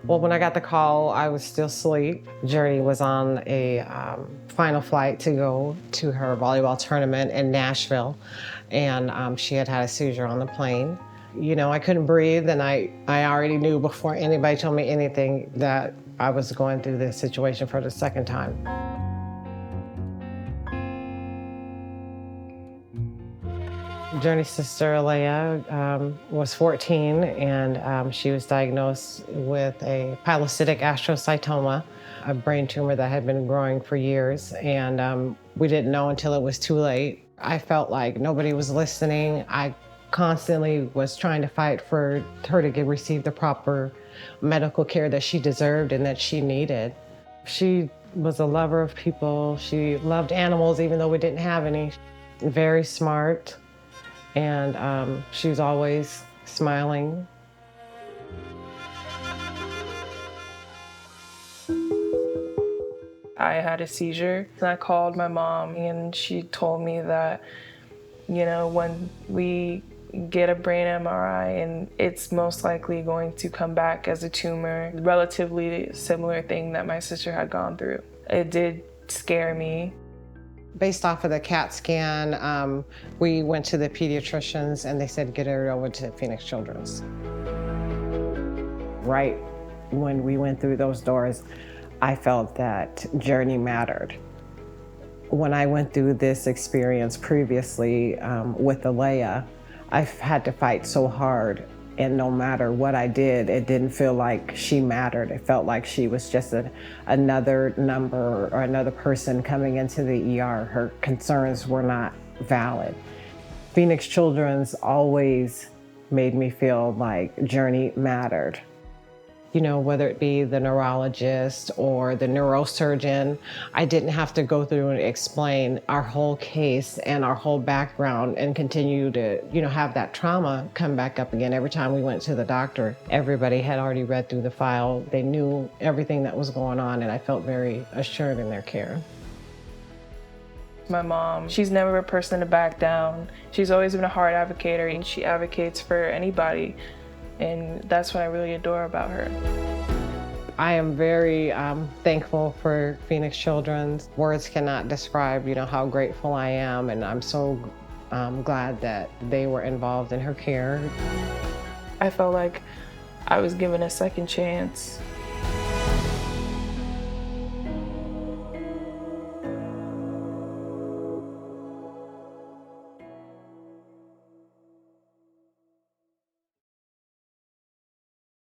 Well, when I got the call, I was still asleep. Journey was on a final flight to go to her volleyball tournament in Nashville, and she had a seizure on the plane. You know, I couldn't breathe, and I already knew before anybody told me anything that I was going through this situation for the second time. Journey's sister, Aleya, was 14, and she was diagnosed with a pilocytic astrocytoma, a brain tumor that had been growing for years, and we didn't know until it was too late. I felt like nobody was listening. I constantly was trying to fight for her to receive the proper medical care that she deserved and that she needed. She was a lover of people. She loved animals, even though we didn't have any. Very smart. And she was always smiling. I had a seizure, and I called my mom, and she told me that, you know, when we get a brain MRI, and it's most likely going to come back as a tumor, relatively similar thing that my sister had gone through. It did scare me. Based off of the CAT scan, we went to the pediatricians and they said, get her over to Phoenix Children's. Right when we went through those doors, I felt that Journey mattered. When I went through this experience previously with Aleya, I've had to fight so hard, and no matter what I did, it didn't feel like she mattered. It felt like she was just another number or another person coming into the ER. Her concerns were not valid. Phoenix Children's always made me feel like Journey mattered. You know, whether it be the neurologist or the neurosurgeon, I didn't have to go through and explain our whole case and our whole background and continue to, you know, have that trauma come back up again. Every time we went to the doctor, everybody had already read through the file. They knew everything that was going on, and I felt very assured in their care. My mom, she's never a person to back down. She's always been a hard advocator, and she advocates for anybody. And that's what I really adore about her. I am very thankful for Phoenix Children's. Words cannot describe, you know, how grateful I am, and I'm so glad that they were involved in her care. I felt like I was given a second chance.